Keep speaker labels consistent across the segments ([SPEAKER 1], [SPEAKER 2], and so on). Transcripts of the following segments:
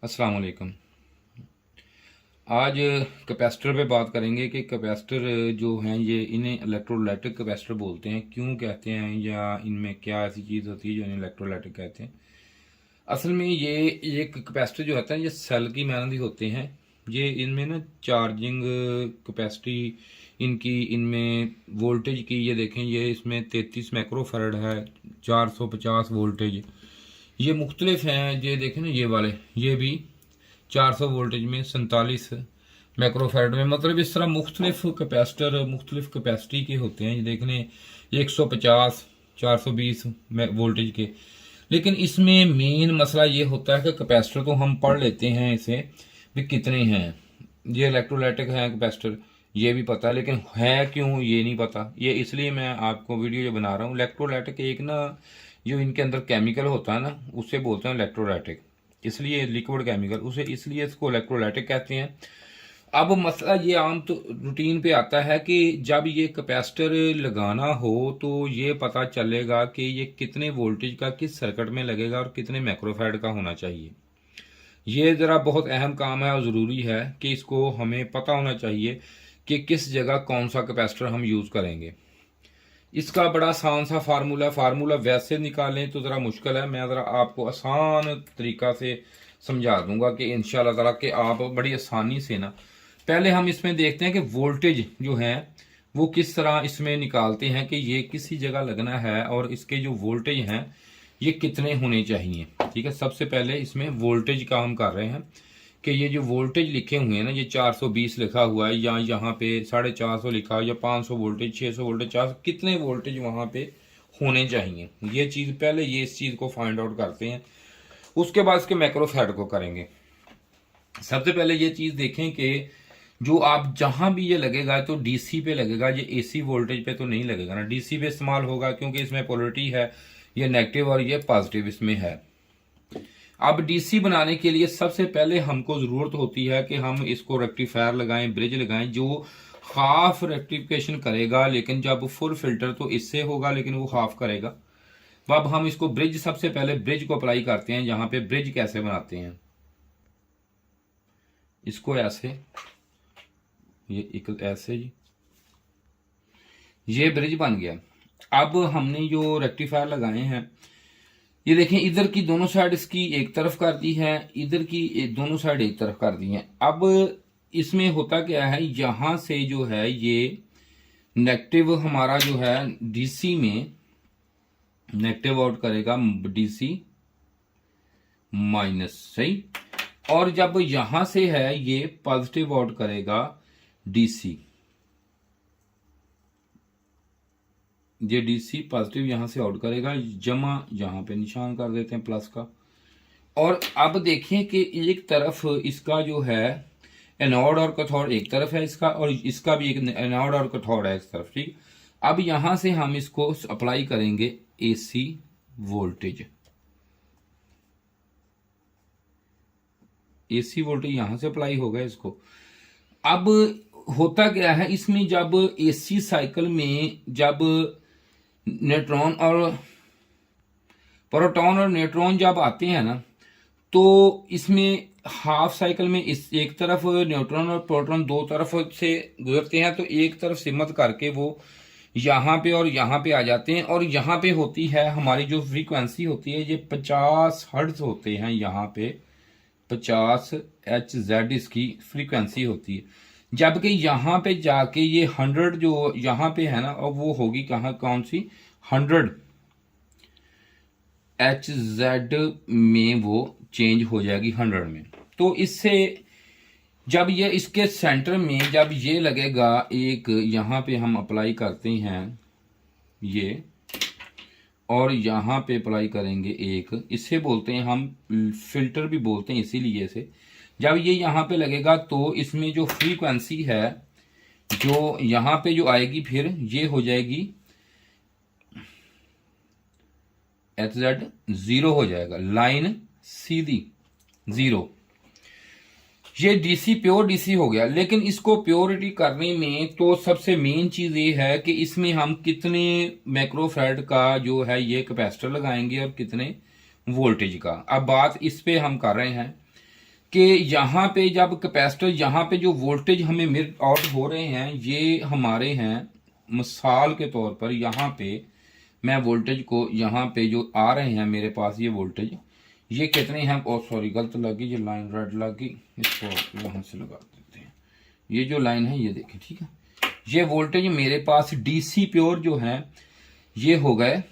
[SPEAKER 1] अस्सलाम वालेकुम। आज कैपेसिटर पे बात करेंगे कि कैपेसिटर जो हैं ये इन्हें इलेक्ट्रोलाइटिक कैपेसिटर बोलते हैं, क्यों कहते हैं या इनमें क्या ऐसी चीज़ होती है जो इन्हें इलेक्ट्रोलाइटिक कहते हैं। असल में ये एक कैपेसिटर जो होता है ये सेल की मानंद होते हैं। ये इनमें ना चार्जिंग कैपेसिटी इनकी, इनमें वोल्टेज की ये देखें, ये इसमें 33 माइक्रोफैरड है, 450 वोल्टेज। ये मुख्तलिफ हैं, ये देखें ना, ये वाले ये भी 400 वोल्टेज में 47 माइक्रोफैरड में, मतलब इस तरह मुख्तलिफ कैपेसिटर मुख्तलिफ कैपेसिटी के होते हैं। ये देखने 150 420 वोल्टेज के। लेकिन इसमें मेन मसला ये होता है कि कैपेसिटर तो हम पढ़ लेते हैं इसे भी कितने हैं, ये इलेक्ट्रोलाइटिक है कैपेसिटर, ये भी पता है, लेकिन है क्यों ये नहीं पता। ये इसलिए मैं आपको वीडियो जो बना रहा हूँ। इलेक्ट्रोलाइटिक एक ना जो इनके अंदर केमिकल होता है ना, उससे बोलते हैं इलेक्ट्रोलाइटिक, इसलिए लिक्विड केमिकल, उसे इसलिए इसको इलेक्ट्रोलाइटिक कहते हैं। अब मसला ये आम तो रूटीन पे आता है कि जब ये कैपेसिटर लगाना हो तो ये पता चलेगा कि ये कितने वोल्टेज का किस सर्किट में लगेगा और कितने माइक्रोफैरड का होना चाहिए। ये ज़रा बहुत अहम काम है और ज़रूरी है कि इसको हमें पता होना चाहिए कि किस जगह कौन सा कैपेसिटर हम यूज़ करेंगे। इसका बड़ा आसान सा फार्मूला वैसे निकालें तो ज़रा मुश्किल है। मैं ज़रा आपको आसान तरीका से समझा दूंगा कि इंशाल्लाह ताला कि आप बड़ी आसानी से ना, पहले हम इसमें देखते हैं कि वोल्टेज जो है वो किस तरह इसमें निकालते हैं कि ये किसी जगह लगना है और इसके जो वोल्टेज हैं ये कितने होने चाहिए। ठीक है, सबसे पहले इसमें वोल्टेज का हम कर रहे हैं कि ये जो वोल्टेज लिखे हुए हैं ना, ये 420 लिखा हुआ है या यहाँ पे 450 लिखा है या 500 वोल्टेज, 600 वोल्टेज, 400, कितने वोल्टेज वहाँ पे होने चाहिए। ये चीज़ पहले ये इस चीज़ को फाइंड आउट करते हैं, उसके बाद इसके माइक्रोफैरड को करेंगे। सबसे पहले ये चीज़ देखें कि जो आप जहां भी ये लगेगा तो डीसी पे लगेगा, ये एसी वोल्टेज पे तो नहीं लगेगा ना, डीसी पे इस्तेमाल होगा क्योंकि इसमें पोलरिटी है, ये नेगेटिव और ये पॉजिटिव इसमें है। अब डीसी बनाने के लिए सबसे पहले हमको जरूरत होती है कि हम इसको रेक्टिफायर लगाएं, ब्रिज लगाएं जो हाफ रेक्टिफिकेशन करेगा, लेकिन जब फुल फिल्टर तो इससे होगा लेकिन वो हाफ करेगा। अब हम इसको ब्रिज, सबसे पहले ब्रिज को अप्लाई करते हैं। यहाँ पे ब्रिज कैसे बनाते हैं, इसको ऐसे, ये एक ऐसे जी, ये ब्रिज बन गया। अब हमने जो रेक्टिफायर लगाए हैं ये देखें, इधर की दोनों साइड इसकी एक तरफ कर दी है, इधर की दोनों साइड एक तरफ कर दी है। अब इसमें होता क्या है, यहां से जो है ये नेगेटिव हमारा जो है डीसी में नेगेटिव आउट करेगा, डीसी माइनस, सही। और जब यहां से है ये पॉजिटिव आउट करेगा डीसी, ये डीसी पॉजिटिव यहां से आउट करेगा, जमा यहां पे निशान कर देते हैं प्लस का। और अब देखें कि एक तरफ इसका जो है एनोड और कैथोड एक तरफ है इसका, और इसका भी एक एनोड और कैथोड है इस तरफ। ठीक, अब यहां से हम इसको अप्लाई करेंगे एसी वोल्टेज, एसी वोल्टेज यहां से अप्लाई होगा इसको। अब होता क्या है इसमें, जब एसी साइकिल में जब न्यूट्रॉन और प्रोटॉन और न्यूट्रॉन जब आते हैं ना, तो इसमें हाफ साइकिल में इस एक तरफ न्यूट्रॉन और प्रोटॉन दो तरफ से गुजरते हैं, तो एक तरफ सिमत करके वो यहाँ पे और यहाँ पे आ जाते हैं। और यहाँ पे होती है हमारी जो फ्रीक्वेंसी होती है, ये 50 हर्ट्ज होते हैं, यहाँ पे 50 HZ इसकी फ्रीक्वेंसी होती है। जबकि यहाँ पे जाके ये 100 जो यहाँ पे है ना, अब वो होगी कहाँ, कौन सी, 100 HZ में वो चेंज हो जाएगी 100 में। तो इससे जब ये इसके सेंटर में जब ये लगेगा एक, यहाँ पे हम अप्लाई करते हैं ये, और यहाँ पे अप्लाई करेंगे एक, इससे बोलते हैं हम फिल्टर भी बोलते हैं इसीलिए से। जब ये यहाँ पे लगेगा तो इसमें जो फ्रीक्वेंसी है जो यहाँ पे जो आएगी फिर ये हो जाएगी HZ, 0 हो जाएगा, लाइन सीधी 0। ये डीसी प्योर डीसी हो गया। लेकिन इसको प्योरिटी करने में तो सबसे मेन चीज ये है कि इसमें हम कितने माइक्रोफैरड का जो है ये कैपेसिटर लगाएंगे और कितने वोल्टेज का। अब बात इस पे हम कर रहे हैं। कि यहाँ पे जब कैपेसिटर, यहाँ पे जो वोल्टेज हमें मिड आउट हो रहे हैं ये हमारे हैं, मिसाल के तौर पर यहाँ पे मैं वोल्टेज को, यहाँ पे जो आ रहे हैं मेरे पास ये वोल्टेज, ये कितने हैं, ओ सॉरी गलत लगी, ये लाइन रेड लगी, इसको यहाँ से लगा देते हैं। ये जो लाइन है ये देखें, ठीक है, ये वोल्टेज मेरे पास डीसी प्योर जो है ये हो गए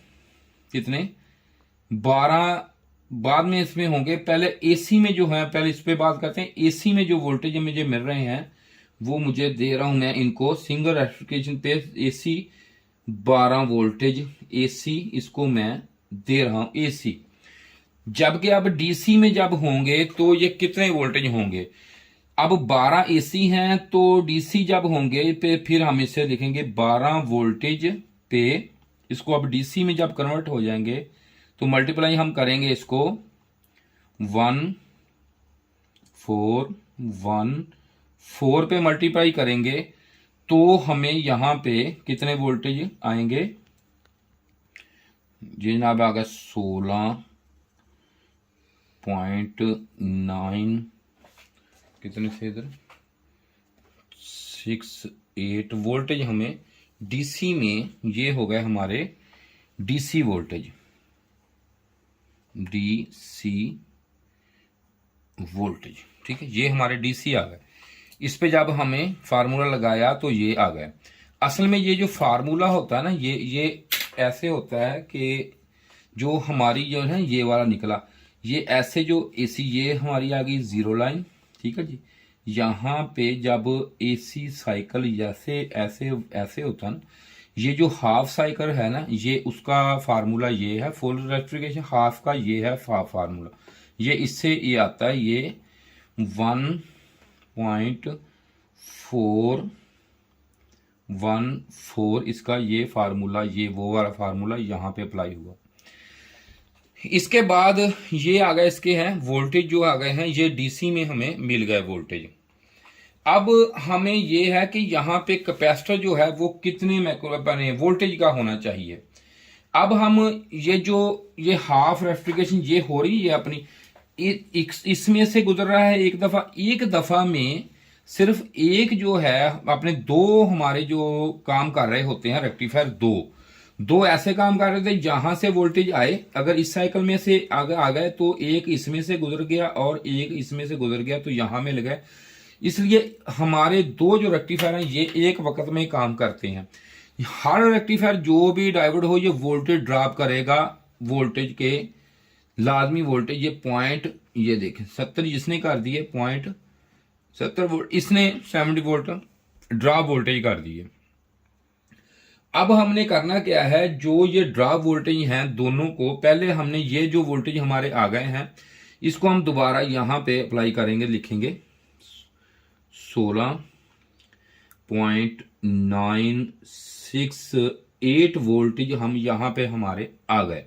[SPEAKER 1] कितने, 12, बाद में इसमें होंगे, पहले एसी में जो है, पहले इस पे बात करते हैं। एसी में जो वोल्टेज मुझे मिल रहे हैं वो मुझे दे रहा हूं मैं इनको सिंगल रेक्टिफिकेशन पे एसी 12 वोल्टेज एसी इसको मैं दे रहा हूं एसी। जबकि अब डीसी में जब होंगे तो ये कितने वोल्टेज होंगे, अब 12 एसी हैं तो डीसी जब होंगे पे फिर हम इसे लिखेंगे 12 वोल्टेज पे, इसको अब डीसी में जब कन्वर्ट हो जाएंगे तो मल्टीप्लाई हम करेंगे इसको 1 4 पे मल्टीप्लाई करेंगे तो हमें यहां पे कितने वोल्टेज आएंगे, जनाब आ गया 16.9 कितने से इधर 68 वोल्टेज हमें डीसी में, ये हो गए हमारे डीसी वोल्टेज, डीसी वोल्टेज, ठीक है, ये हमारे डीसी आ गए। इस पे जब हमें फार्मूला लगाया तो ये आ गया। असल में ये जो फार्मूला होता है ना ये ऐसे होता है कि जो हमारी जो है ये वाला निकला, ये ऐसे जो एसी ये हमारी आ गई जीरो लाइन, ठीक है जी। यहाँ पे जब एसी साइकिल जैसे ऐसे ऐसे होता है, ये जो हाफ साइकिल है ना ये उसका फार्मूला ये है, फुल रेक्टिफिकेशन हाफ का ये है फार्मूला, ये इससे ये आता है, ये 1.414 इसका ये फार्मूला, ये वो वाला फार्मूला यहाँ पे अप्लाई हुआ। इसके बाद ये आ गए, इसके हैं वोल्टेज जो आ गए हैं ये डीसी में हमें मिल गए वोल्टेज। अब हमें ये है कि यहाँ पे कैपेसिटर जो है वो कितने वोल्टेज का होना चाहिए। अब हम ये हाफ रेक्टिफिकेशन ये हो रही है अपनी, इसमें से गुजर रहा है एक दफा में सिर्फ एक जो है अपने दो हमारे जो काम कर रहे होते हैं रेक्टिफायर, दो ऐसे काम कर रहे थे जहां से वोल्टेज आए, अगर इस साइकिल में से आगे आ गए तो एक इसमें से गुजर गया और एक इसमें से गुजर गया तो यहां में लगे। इसलिए हमारे दो जो रेक्टिफायर हैं ये एक वक्त में काम करते हैं। हर रेक्टिफायर जो भी डायोड हो ये वोल्टेज ड्रॉप करेगा, वोल्टेज के लाजमी वोल्टेज ये पॉइंट, ये देखें 70 जिसने कर दिए 0.70 वोल्ट, इसने 70 वोल्ट ड्रॉप वोल्टेज कर दिए। अब हमने करना क्या है, जो ये ड्रॉप वोल्टेज हैं दोनों को, पहले हमने ये जो वोल्टेज हमारे आ गए हैं इसको हम दोबारा यहां पे अप्लाई करेंगे, लिखेंगे 16.968 वोल्टेज हम यहां पे हमारे आ गए।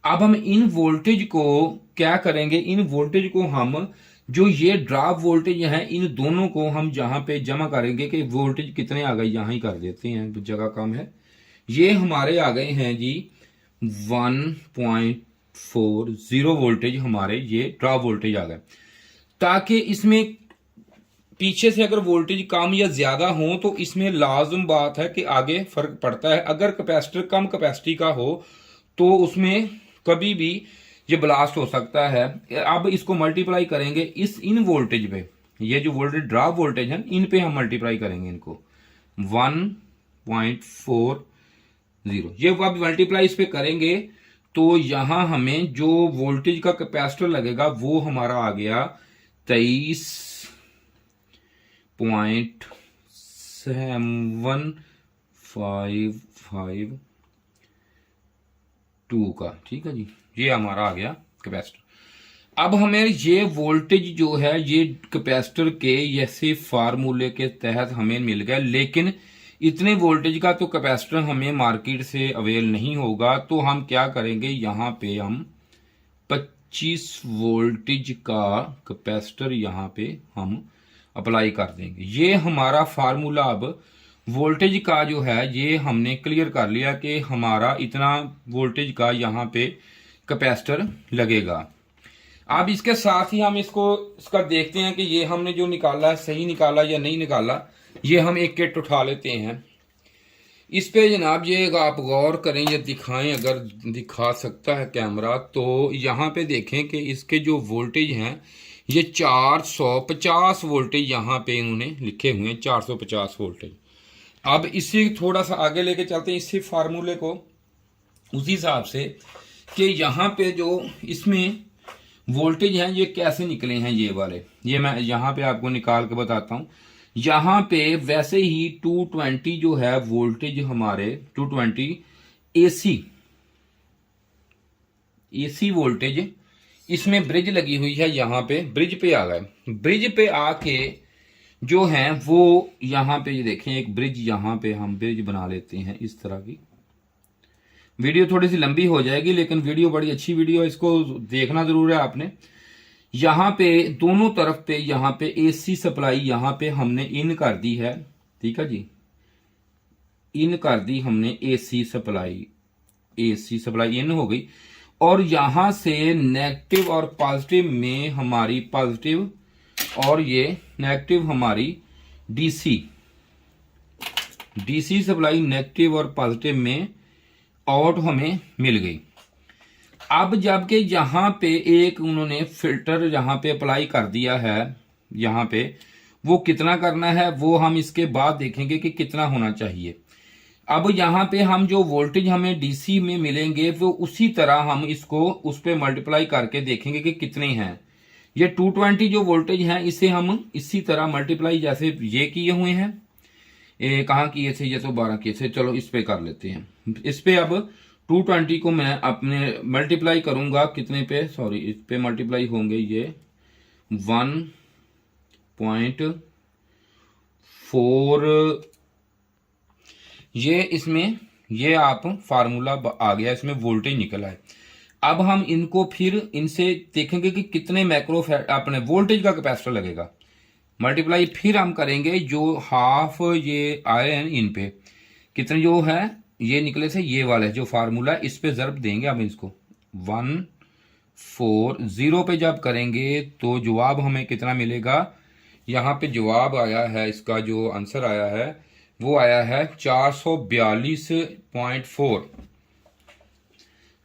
[SPEAKER 1] अब हम इन वोल्टेज को क्या करेंगे, इन वोल्टेज को हम जो ये ड्रॉप वोल्टेज है इन दोनों को हम जहां पे जमा करेंगे कि वोल्टेज कितने आ गए, यहां ही कर देते हैं जगह कम है, ये हमारे आ गए हैं जी 1.40 वोल्टेज हमारे ये ड्रॉप वोल्टेज आ गए। ताकि इसमें पीछे से अगर वोल्टेज कम या ज्यादा हो तो इसमें लाजम बात है कि आगे फर्क पड़ता है। अगर कैपेसिटर कम कैपेसिटी का हो तो उसमें कभी भी ये ब्लास्ट हो सकता है। अब इसको मल्टीप्लाई करेंगे इन वोल्टेज पे, ये जो वोल्टेज ड्रॉप वोल्टेज है इन पे हम मल्टीप्लाई करेंगे इनको 1.40, ये अब मल्टीप्लाई इस पे करेंगे तो यहां हमें जो वोल्टेज का कैपेसिटर लगेगा वो हमारा आ गया 23.7552 का, ठीक है जी, ये हमारा आ गया कैपेसिटर। अब हमें ये वोल्टेज जो है ये कैपेसिटर के ऐसे फार्मूले के तहत हमें मिल गया, लेकिन इतने वोल्टेज का तो कैपेसिटर हमें मार्केट से अवेल नहीं होगा। तो हम क्या करेंगे, यहां पे हम 25 वोल्टेज का कैपेसिटर यहां पे हम अप्लाई कर देंगे। ये हमारा फार्मूला अब वोल्टेज का जो है ये हमने क्लियर कर लिया कि हमारा इतना वोल्टेज का यहाँ पे कैपेसिटर लगेगा। अब इसके साथ ही हम इसका देखते हैं कि ये हमने जो निकाला है सही निकाला या नहीं निकाला। ये हम एक किट उठा लेते हैं। इस पे जनाब ये आप गौर करें या दिखाएं, अगर दिखा सकता है कैमरा, तो यहाँ पे देखें कि इसके जो वोल्टेज हैं ये 450 वोल्टेज यहाँ पे इन्होंने लिखे हुए हैं, 450 वोल्टेज। अब इससे थोड़ा सा आगे लेके चलते हैं इसी फार्मूले को उसी हिसाब से कि यहाँ पे जो इसमें वोल्टेज हैं ये कैसे निकले हैं ये वाले। ये मैं यहाँ पे आपको निकाल के बताता हूँ। यहाँ पे वैसे ही 220 जो है वोल्टेज हमारे 220 एसी वोल्टेज इसमें ब्रिज लगी हुई है। यहाँ पे ब्रिज पे आ गए। ब्रिज पे आके जो है वो यहाँ पे ये देखें एक ब्रिज, यहाँ पे हम ब्रिज बना लेते हैं इस तरह की। वीडियो थोड़ी सी लंबी हो जाएगी लेकिन वीडियो बड़ी अच्छी वीडियो है, इसको देखना जरूर है आपने। यहाँ पे दोनों तरफ पे यहाँ पे एसी सप्लाई यहाँ पे हमने इन कर दी है, ठीक है जी, इन कर दी हमने एसी सप्लाई इन हो गई। और यहां से नेगेटिव और पॉजिटिव में हमारी पॉजिटिव और ये नेगेटिव हमारी डीसी सप्लाई नेगेटिव और पॉजिटिव में आउट हमें मिल गई। अब जबकि यहां पे एक उन्होंने फिल्टर यहां पे अप्लाई कर दिया है, यहां पे वो कितना करना है वो हम इसके बाद देखेंगे कि कितना होना चाहिए। अब यहां पे हम जो वोल्टेज हमें डीसी में मिलेंगे वो उसी तरह हम इसको उस पे मल्टीप्लाई करके देखेंगे कि कितने हैं। ये 220 जो वोल्टेज हैं इसे हम इसी तरह मल्टीप्लाई जैसे ये किए हुए हैं, कहाँ किए थे, ये तो 12 किए थे, चलो इस पे कर लेते हैं। इस पे अब 220 को मैं अपने मल्टीप्लाई करूंगा कितने पे, सॉरी इस पे मल्टीप्लाई होंगे ये 1.4, ये इसमें ये आप फार्मूला आ गया, इसमें वोल्टेज निकला है। अब हम इनको फिर इनसे देखेंगे कि कितने माइक्रोफैराड अपने वोल्टेज का कैपेसिटर लगेगा। मल्टीप्लाई फिर हम करेंगे जो हाफ ये आए हैं इन पे कितने जो है ये निकले थे ये वाले जो फार्मूला इस पे जरूर देंगे हम इसको 140 पे जब करेंगे तो जवाब हमें कितना मिलेगा। यहाँ पे जवाब आया है, इसका जो आंसर आया है वो आया है 442.4।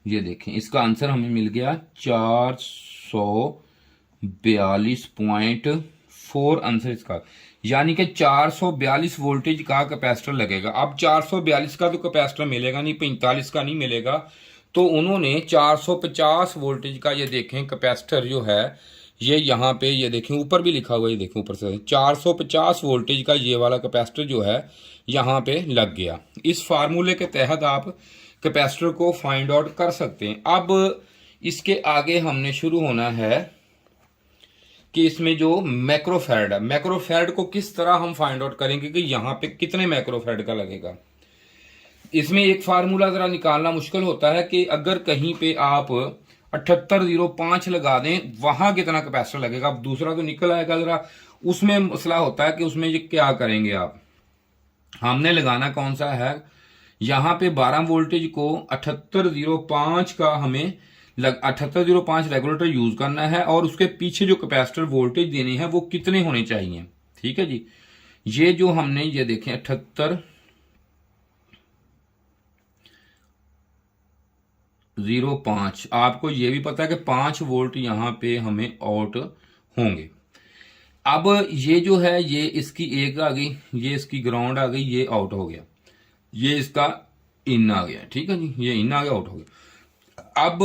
[SPEAKER 1] ये देखें इसका आंसर हमें मिल गया 442.4 आंसर इसका, यानी कि 442 वोल्टेज का कैपेसिटर लगेगा। अब 442 का तो कैपेसिटर मिलेगा नहीं, 45 का नहीं मिलेगा, तो उन्होंने 450 वोल्टेज का ये देखें कैपेसिटर जो है ये यहाँ पे ये देखें ऊपर भी लिखा हुआ है, ये देखें ऊपर से 450 वोल्टेज का ये वाला कैपेसिटर जो है यहाँ पे लग गया। इस फार्मूले के तहत आप कैपेसिटर को फाइंड आउट कर सकते हैं। अब इसके आगे हमने शुरू होना है कि इसमें जो मैक्रोफैराड है, मैक्रोफैराड को किस तरह हम फाइंड आउट करेंगे कि यहाँ पे कितने मैक्रोफैराड का लगेगा। इसमें एक फार्मूला जरा निकालना मुश्किल होता है कि अगर कहीं पे आप 7805 लगा दें वहां कितना कैपेसिटर लगेगा। अब दूसरा तो निकल आएगा, जरा उसमें मसला होता है कि उसमें ये क्या करेंगे आप। हमने लगाना कौन सा है, यहाँ पे 12 वोल्टेज को 7805 का हमें 7805 रेगुलेटर यूज करना है और उसके पीछे जो कैपेसिटर वोल्टेज देनी है वो कितने होने चाहिए। ठीक है जी, ये जो हमने ये देखें 7805, आपको ये भी पता है कि 5 वोल्ट यहाँ पे हमें आउट होंगे। अब ये जो है ये इसकी एक आ गई, ये इसकी ग्राउंड आ गई, ये आउट हो गया, ये इसका इन आ गया। ठीक है जी, ये इन आ गया, आउट हो गया। अब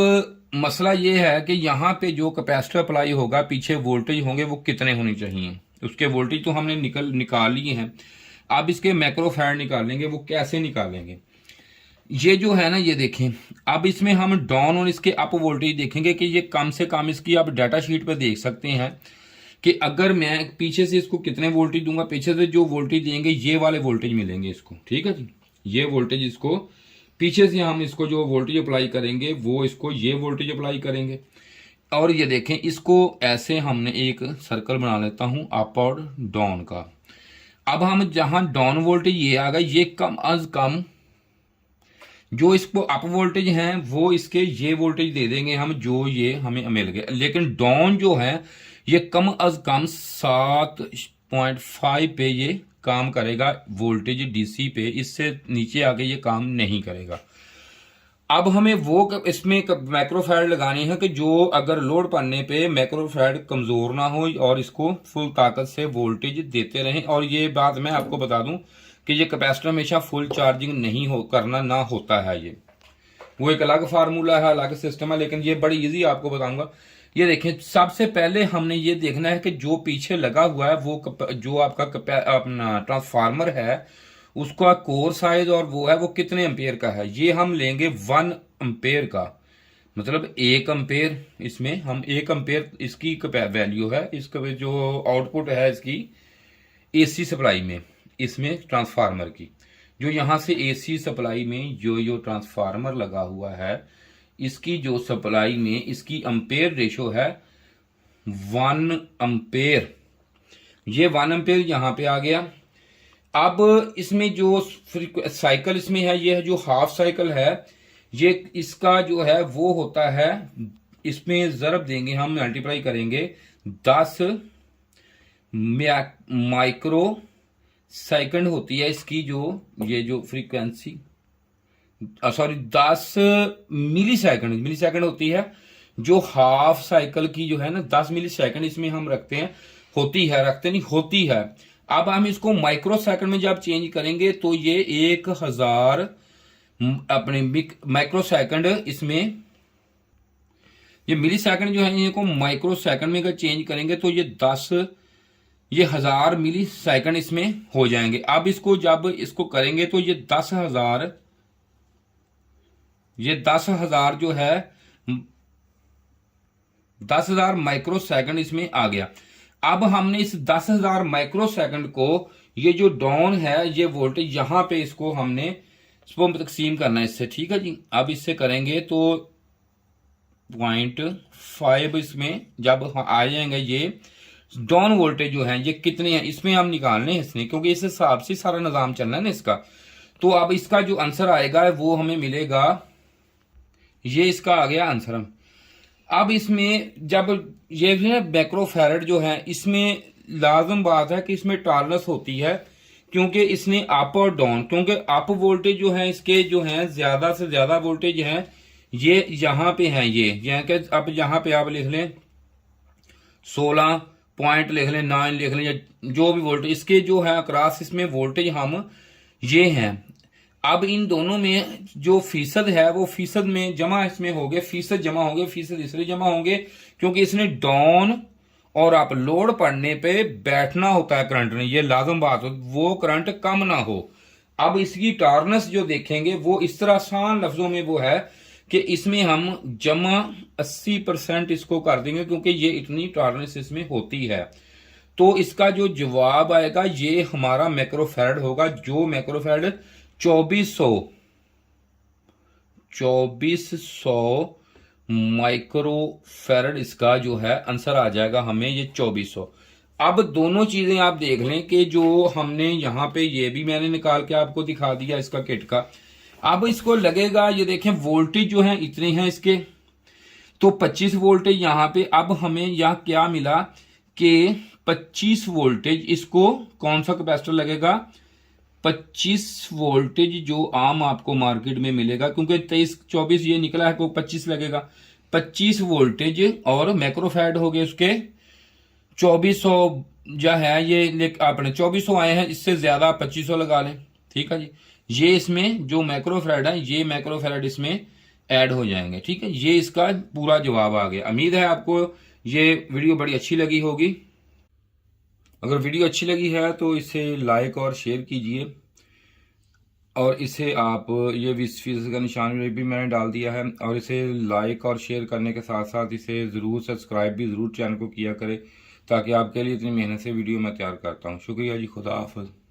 [SPEAKER 1] मसला ये है कि यहाँ पे जो कैपेसिटर अप्लाई होगा पीछे वोल्टेज होंगे वो कितने होने चाहिए। उसके वोल्टेज तो हमने निकाल लिए हैं, अब इसके मैक्रोफैराड निकालेंगे। वो कैसे निकालेंगे, ये जो है ना ये देखें, अब इसमें हम डाउन और इसके अप वोल्टेज देखेंगे कि ये कम से कम इसकी आप डाटा शीट पर देख सकते हैं कि अगर मैं पीछे से इसको कितने वोल्टेज दूंगा, पीछे से जो वोल्टेज देंगे ये वाले वोल्टेज मिलेंगे इसको। ठीक है जी, ये वोल्टेज इसको पीछे से हम इसको जो वोल्टेज अप्लाई करेंगे वो इसको ये वोल्टेज अप्लाई करेंगे। और ये देखें इसको ऐसे हमने एक सर्कल बना लेता हूं अप और डाउन का। अब हम जहां डाउन वोल्टेज ये आ गया, ये कम अज कम जो इसको अप वोल्टेज है वो इसके ये वोल्टेज दे देंगे हम, जो ये हमें मिल गए। लेकिन डाउन जो है ये कम अज कम 7.5 पे ये काम करेगा वोल्टेज डीसी पे, इससे नीचे आके ये काम नहीं करेगा। अब हमें वो इसमें माइक्रोफैराड लगानी है कि जो अगर लोड पड़ने पे माइक्रोफैराड कमजोर ना हो और इसको फुल ताकत से वोल्टेज देते रहें। और ये बात मैं आपको बता दूं कि ये कैपेसिटर हमेशा फुल चार्जिंग नहीं हो करना ना होता है, ये वो एक अलग फार्मूला है, अलग सिस्टम है, लेकिन ये बड़ी इजी आपको बताऊंगा। ये देखें, सबसे पहले हमने ये देखना है कि जो पीछे लगा हुआ है वो जो आपका अपना ट्रांसफार्मर है उसका कोर साइज और वो है वो कितने एम्पेयर का है। ये हम लेंगे 1 एम्पेयर का, मतलब 1 एम्पेयर, इसमें हम 1 एम्पेयर इसकी वैल्यू है। इसका जो आउटपुट है इसकी एसी सप्लाई में, इसमें ट्रांसफार्मर की, जो यहां से एसी सप्लाई में जो ट्रांसफार्मर लगा हुआ है इसकी जो सप्लाई में इसकी एम्पेयर रेशो है 1 एम्पेयर। ये 1 एम्पेयर यहां पे आ गया। अब इसमें जो साइकिल इसमें है, ये जो हाफ साइकिल है, ये इसका जो है वो होता है, इसमें जरब देंगे हम, मल्टीप्लाई करेंगे 10 माइक्रो सेकंड होती है इसकी ये जो फ्रीक्वेंसी, सॉरी 10 मिली सेकंड होती है। जो हाफ साइकिल की जो है ना 10 मिली सेकंड इसमें हम रखते हैं, होती है, रखते नहीं, होती है। अब हम इसको माइक्रो सेकंड में जब चेंज करेंगे तो ये 1000 अपने माइक्रो सेकंड, इसमें ये मिली सेकंड जो है इनको माइक्रो सेकंड में अगर चेंज करेंगे तो ये 1000 मिली सेकंड इसमें हो जाएंगे। अब इसको जब इसको करेंगे तो ये 10,000 जो है 10,000 माइक्रो सेकंड इसमें आ गया। अब हमने इस 10,000 माइक्रो सेकंड को, ये जो डाउन है ये वोल्टेज यहां पे इसको हमने इसको तकसीम करना है इससे, ठीक है जी। अब इससे करेंगे तो 0.5 इसमें जब आ जाएंगे ये डाउन वोल्टेज जो है ये कितने हैं इसमें हम निकालने हैं इसमें, क्योंकि इस हिसाब से सारा निजाम चलना है ना इसका। तो अब इसका जो आंसर आएगा वो हमें मिलेगा, ये इसका आ गया आंसर। अब इसमें जब ये माइक्रोफैराड जो है इसमें लाजम बात है कि इसमें टॉलरेंस होती है, क्योंकि इसने अप और डाउन, क्योंकि अप वोल्टेज जो है इसके जो है ज्यादा से ज्यादा वोल्टेज है ये यहां पे है, ये अब यहां पे आप लिख लें 16 पॉइंट लिख लें, 9 लिख लें, या जो भी वोल्टेज इसके जो है अक्रॉस इसमें वोल्टेज हम ये हैं। अब इन दोनों में जो फीसद है वो फीसद में जमा इसमें हो गए, फीसद जमा होंगे, फीसद इसलिए जमा होंगे क्योंकि इसने डाउन और आप लोड पड़ने पे बैठना होता है करंट ने, ये लाजम बात हो, वो करंट कम ना हो। अब इसकी टॉलरेंस जो देखेंगे वो इस तरह आसान लफ्जों में वो है कि इसमें हम जमा 80% इसको कर देंगे, क्योंकि ये इतनी टॉलरेंस इसमें होती है। तो इसका जो जवाब आएगा ये हमारा माइक्रोफैराड होगा, जो माइक्रोफैराड 2400 माइक्रोफैराड इसका जो है आंसर आ जाएगा हमें, ये 2400। अब दोनों चीजें आप देख लें कि जो हमने यहां पे ये भी मैंने निकाल के आपको दिखा दिया इसका किट का। अब इसको लगेगा, ये देखें वोल्टेज जो है इतने हैं इसके, तो 25 वोल्टेज यहां पे। अब हमें यहां क्या मिला कि 25 वोल्टेज इसको कौन सा कैपेसिटर लगेगा, 25 वोल्टेज जो आम आपको मार्केट में मिलेगा, क्योंकि 23-24 ये निकला है को 25 लगेगा, 25 वोल्टेज और माइक्रोफैराड हो गए उसके 2400 जो है ये अपने 2400 आए हैं, इससे ज्यादा 2500 लगा लें, ठीक है जी। ये इसमें जो माइक्रोफैराड है ये माइक्रोफैराड इसमें ऐड हो जाएंगे, ठीक है। ये इसका पूरा जवाब आ गया। उम्मीद है आपको ये वीडियो बड़ी अच्छी लगी होगी। अगर वीडियो अच्छी लगी है तो इसे लाइक और शेयर कीजिए, और इसे आप ये 20% का निशान भी मैंने डाल दिया है, और इसे लाइक और शेयर करने के साथ साथ इसे ज़रूर सब्सक्राइब भी ज़रूर चैनल को किया करें, ताकि आपके लिए इतनी मेहनत से वीडियो मैं तैयार करता हूँ। शुक्रिया जी, खुदा हाफिज़।